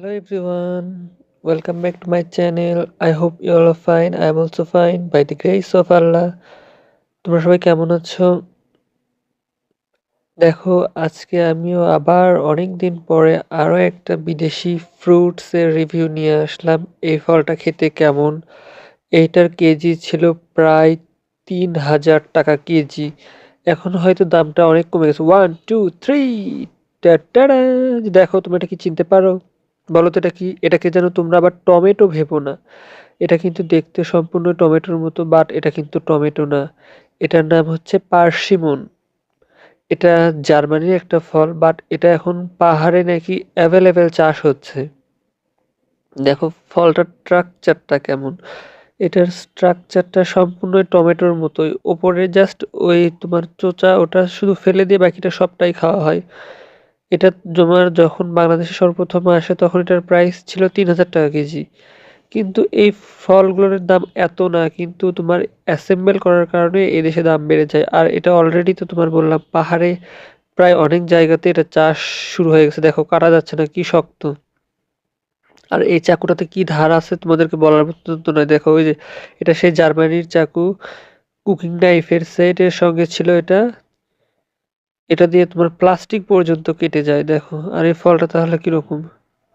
Hello everyone, welcome back to my channel. I hope you all are fine. I am also fine by the grace of Allah. তোমরা সবাই কেমন আছো? দেখো আজকে আমিও আবার অনেক দিন পরে আরো একটা বিদেশি ফ্রুটস এর রিভিউ নিয়ে আসলাম। এই ফলটা খেতে কেমন? এইটার কেজি ছিল প্রায় ৩,০০০ টাকা কেজি। এখন হয়তো দামটা অনেক কমে গেছে। 1 2 3 টাটাডা! দেখো তুমি এটা কি চিনতে পারো? বলো তো এটা কি? এটাকে যেন তোমরা আবার টমেটো ভেবো না। এটা কিন্তু দেখতে সম্পূর্ণ টমেটোর মতো বাট এটা কিন্তু টমেটো না। এটার নাম হচ্ছে পার্সিমন। এটা জার্মানির একটা ফল বাট এটা এখন পাহাড়ে নাকি অ্যাভেলেবেল চাষ হচ্ছে। দেখো ফলটার স্ট্রাকচারটা কেমন। এটার স্ট্রাকচারটা সম্পূর্ণ টমেটোর মতোই। ওপরে জাস্ট ওই তোমার চোচা ওটা শুধু ফেলে দিয়ে বাকিটা সবটাই খাওয়া হয়। এটা তোমার যখন বাংলাদেশে সর্বপ্রথম আসে তখন এটার প্রাইস ছিল ৩,০০০ টাকা কেজি। কিন্তু এই ফলগুলোর দাম এত না, কিন্তু তোমার অ্যাসেম্বল করার কারণে এদেশে দাম বেড়ে যায়। আর এটা অলরেডি তো তোমার বললাম পাহাড়ে প্রায় অনেক জায়গাতে এটা চাষ শুরু হয়ে গেছে। দেখো কাটা যাচ্ছে না, কি শক্ত। আর এই চাকুটাতে কি ধার আছে তোমাদেরকে বলার মতো তো নয়। দেখো ওই যে এটা সেই জার্মানির চাকু, কুকিং নাইফের সেট এর সঙ্গে ছিল এটা। এটা দিয়ে তোমার প্লাস্টিক পর্যন্ত কেটে যায় দেখো। আর এই ফলটা তাহলে কিরকম,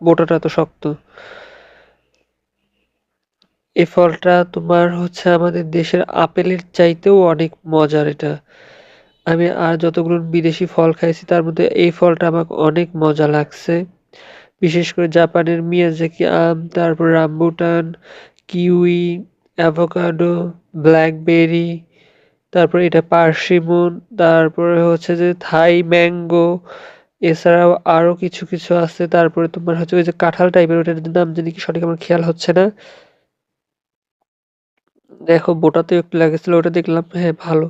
বোটাটা এত শক্ত। এই ফলটা তোমার হচ্ছে আমাদের দেশের আপেলের চাইতেও অনেক মজার এটা। আমি আর যতগুলো বিদেশি ফল খাইছি তার মধ্যে এই ফলটা আমাকে অনেক মজা লাগছে। বিশেষ করে জাপানের মিয়াজাকি আম, তারপর রামবুটান, কিউই, অ্যাভোকাডো, ব্ল্যাকবেরি, তারপরে এটা পার্সিমন, তারপরে হচ্ছে যে থাই ম্যাঙ্গো, এছাড়াও আরো কিছু কিছু আছে। তারপরে তোমার হচ্ছে ওই যে কাঁঠাল টাইপের, ওটার নাম জানি কি সঠিক আমার খেয়াল হচ্ছে না। দেখো বোটাতেও একটু লেগেছিল, ওটা দেখলাম হ্যাঁ ভালো।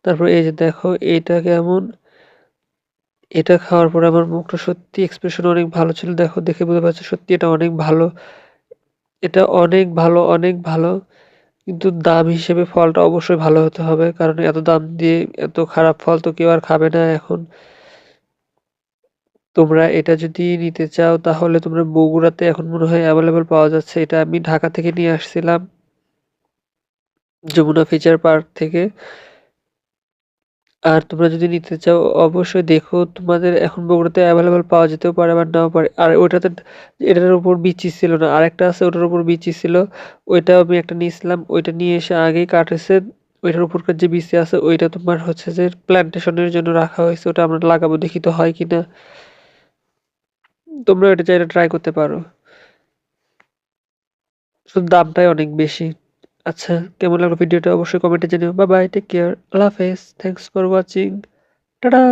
তারপর এই যে দেখো এইটা কেমন। এটা খাওয়ার পরে আমার মুখটা সত্যি এক্সপ্রেশন অনেক ভালো ছিল। দেখো দেখে বুঝতে পারছো সত্যি এটা অনেক ভালো। এটা অনেক ভালো, অনেক ভালো। কিন্তু দাম হিসেবে ফলটা অবশ্যই ভালো হতে হবে, কারণ এত দাম দিয়ে এত খারাপ ফল তো কেউ আর খাবে না এখন। তোমরা এটা যদি নিতে চাও তাহলে তোমরা বগুড়াতে এখন মনে হয় অ্যাভেলেবল পাওয়া যাচ্ছে। এটা আমি ঢাকা থেকে নিয়ে আসছিলাম, যমুনা ফিচার পার্ক থেকে। আর তোমরা যদি নিতে চাও অবশ্যই দেখো, তোমাদের এখন বগুড়াতে অ্যাভেলেবল পাওয়া যেতেও পারে আবার নাও পারে। আর ওইটাতে এটার উপর বিচি ছিল না, আরেকটা আছে ওটার উপর বিচি ছিল। ওইটাও আমি একটা নিয়েছিলাম, ওইটা নিয়ে এসে আগেই কাটেছে। ওইটার উপরকার যে বিচি আছে ওইটা তোমার হচ্ছে যে প্ল্যান্টেশনের জন্য রাখা হয়েছে, ওটা আমরা লাগাবো দেখি তো হয় কিনা। তোমরা এটা চাইলে ট্রাই করতে পারো, শুধু দামটাই অনেক বেশি। আচ্ছা, কেমন লাগলো ভিডিওটা অবশ্যই কমেন্টে জানিও। বাই বাই, টেক কেয়ার, আল্লাহ হাফেজ, থ্যাংকস ফর ওয়াচিং, টাটা।